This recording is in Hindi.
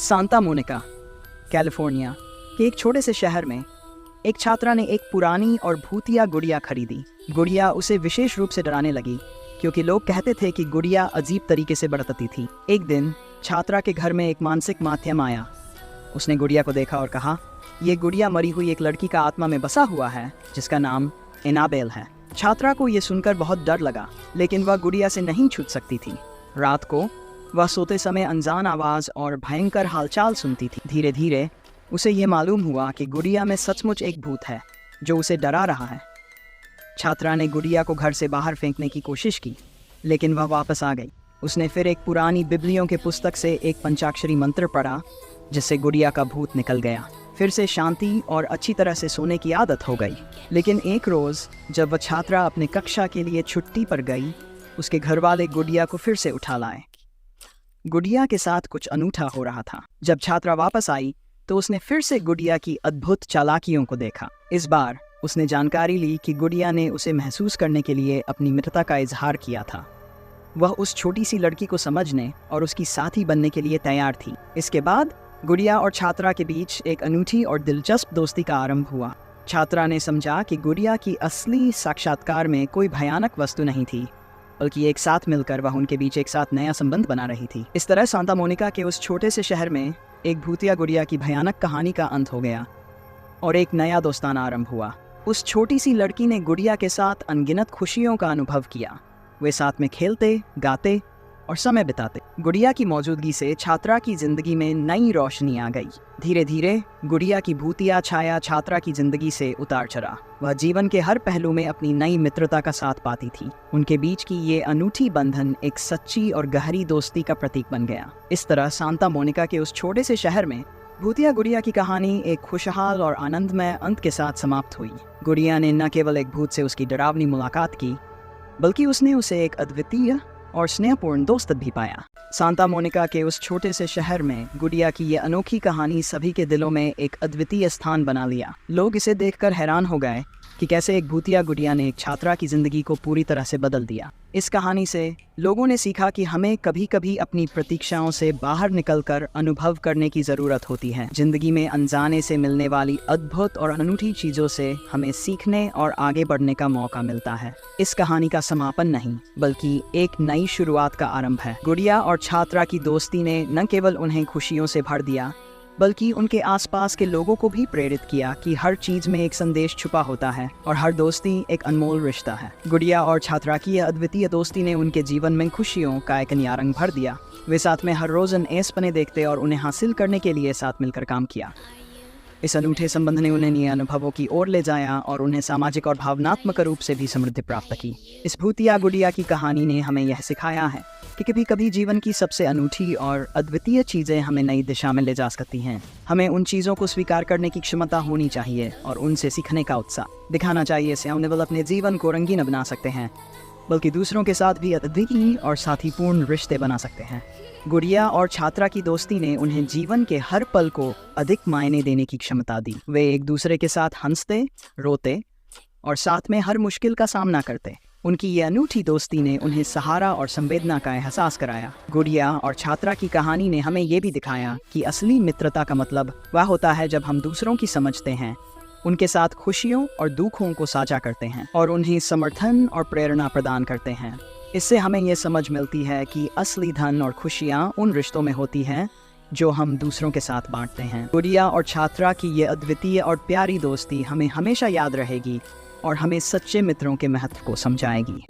सांता मोनिका, कैलिफोर्निया के एक छोटे से शहर में एक छात्रा ने एक पुरानी और भूतिया गुड़िया खरीदी। गुड़िया उसे विशेष रूप से डराने लगी क्योंकि लोग कहते थे कि गुड़िया अजीब तरीके से बरतती थी। एक दिन छात्रा के घर में एक मानसिक माध्यम आया। उसने गुड़िया को देखा और कहा, ये गुड़िया मरी हुई एक लड़की का आत्मा में बसा हुआ है जिसका नाम एनाबेल है। छात्रा को ये सुनकर बहुत डर लगा, लेकिन वह गुड़िया से नहीं छूट सकती थी। रात को वह सोते समय अनजान आवाज़ और भयंकर हालचाल सुनती थी। धीरे धीरे उसे ये मालूम हुआ कि गुड़िया में सचमुच एक भूत है जो उसे डरा रहा है। छात्रा ने गुड़िया को घर से बाहर फेंकने की कोशिश की, लेकिन वह वापस आ गई। उसने फिर एक पुरानी बिबलियों के पुस्तक से एक पंचाक्षरी मंत्र पढ़ा, जिससे गुड़िया का भूत निकल गया। फिर से शांति और अच्छी तरह से सोने की आदत हो गई। लेकिन एक रोज़ जब वह छात्रा अपने कक्षा के लिए छुट्टी पर गई, उसके घर वाले गुड़िया को फिर से उठा लाए। गुड़िया के साथ कुछ अनूठा हो रहा था। जब छात्रा वापस आई तो उसने फिर से गुड़िया की अद्भुत चालाकियों को देखा। इस बार उसने जानकारी ली कि गुड़िया ने उसे महसूस करने के लिए अपनी मित्रता का इजहार किया था। वह उस छोटी सी लड़की को समझने और उसकी साथी बनने के लिए तैयार थी। इसके बाद गुड़िया और छात्रा के बीच एक अनूठी और दिलचस्प दोस्ती का आरंभ हुआ। छात्रा ने समझा कि गुड़िया की असली साक्षात्कार में कोई भयानक वस्तु नहीं थी, बल्कि एक साथ मिलकर वह उनके बीच एक साथ नया संबंध बना रही थी। इस तरह सांता मोनिका के उस छोटे से शहर में एक भूतिया गुड़िया की भयानक कहानी का अंत हो गया और एक नया दोस्ताना आरंभ हुआ। उस छोटी सी लड़की ने गुड़िया के साथ अनगिनत खुशियों का अनुभव किया। वे साथ में खेलते, गाते और समय बिताते। गुड़िया की मौजूदगी से छात्रा की जिंदगी में नई रोशनी आ गई। धीरे धीरे गुड़िया की भूतिया छाया छात्रा की जिंदगी से उतार चढ़ा। वह जीवन के हर पहलू में अपनी नई मित्रता का साथ पाती थी। उनके बीच की ये अनूठी बंधन एक सच्ची और गहरी दोस्ती का प्रतीक बन गया। इस तरह सांता मोनिका के उस छोटे से शहर में भूतिया गुड़िया की कहानी एक खुशहाल और आनंदमय अंत के साथ समाप्त हुई। गुड़िया ने न केवल एक भूत से उसकी डरावनी मुलाकात की, बल्कि उसने उसे एक अद्वितीय और स्नेहपूर्ण दोस्त भी पाया। सांता मोनिका के उस छोटे से शहर में गुड़िया की ये अनोखी कहानी सभी के दिलों में एक अद्वितीय स्थान बना लिया। लोग इसे देखकर हैरान हो गए कि कैसे एक भूतिया गुड़िया ने एक छात्रा की जिंदगी को पूरी तरह से बदल दिया। इस कहानी से लोगों ने सीखा कि हमें कभी कभी अपनी प्रतीक्षाओं से बाहर निकलकर अनुभव करने की जरूरत होती है। जिंदगी में अनजाने से मिलने वाली अद्भुत और अनूठी चीजों से हमें सीखने और आगे बढ़ने का मौका मिलता है। इस कहानी का समापन नहीं, बल्कि एक नई शुरुआत का आरंभ है। गुड़िया और छात्रा की दोस्ती ने न केवल उन्हें खुशियों से भर दिया, बल्कि उनके आसपास के लोगों को भी प्रेरित किया कि हर चीज में एक संदेश छुपा होता है और हर दोस्ती एक अनमोल रिश्ता है। गुड़िया और छात्रा की यह अद्वितीय दोस्ती ने उनके जीवन में खुशियों का एक नया रंग भर दिया। वे साथ में हर रोज ऐसे पने देखते और उन्हें हासिल करने के लिए साथ मिलकर काम किया। इस अनूठे संबंध ने उन्हें नए अनुभवों की ओर ले जाया और उन्हें सामाजिक और भावनात्मक रूप से भी समृद्धि प्राप्त की। इस भूतिया गुड़िया की कहानी ने हमें यह सिखाया है कि कभी कभी जीवन की सबसे अनूठी और अद्वितीय चीज़ें हमें नई दिशा में ले जा सकती हैं। हमें उन चीज़ों को स्वीकार करने की क्षमता होनी चाहिए और उनसे सीखने का उत्साह दिखाना चाहिए। इससे हम केवल अपने जीवन को रंगीन बना सकते हैं, बल्कि दूसरों के साथ भी अद्वितीय और साथीपूर्ण रिश्ते बना सकते हैं। गुड़िया और छात्रा की दोस्ती ने उन्हें जीवन के हर पल को अधिक मायने देने की क्षमता दी। वे एक दूसरे के साथ हंसते, रोते और साथ में हर मुश्किल का सामना करते। उनकी ये अनूठी दोस्ती ने उन्हें सहारा और संवेदना का एहसास कराया। गुड़िया और छात्रा की कहानी ने हमें ये भी दिखाया कि असली मित्रता का मतलब वह होता है जब हम दूसरों की समझते हैं, उनके साथ खुशियों और दुखों को साझा करते हैं और उन्हें समर्थन और प्रेरणा प्रदान करते हैं। इससे हमें ये समझ मिलती है कि असली धन और खुशियाँ उन रिश्तों में होती हैं जो हम दूसरों के साथ बांटते हैं। गुड़िया और छात्रा की ये अद्वितीय और प्यारी दोस्ती हमें हमेशा याद रहेगी और हमें सच्चे मित्रों के महत्व को समझाएगी।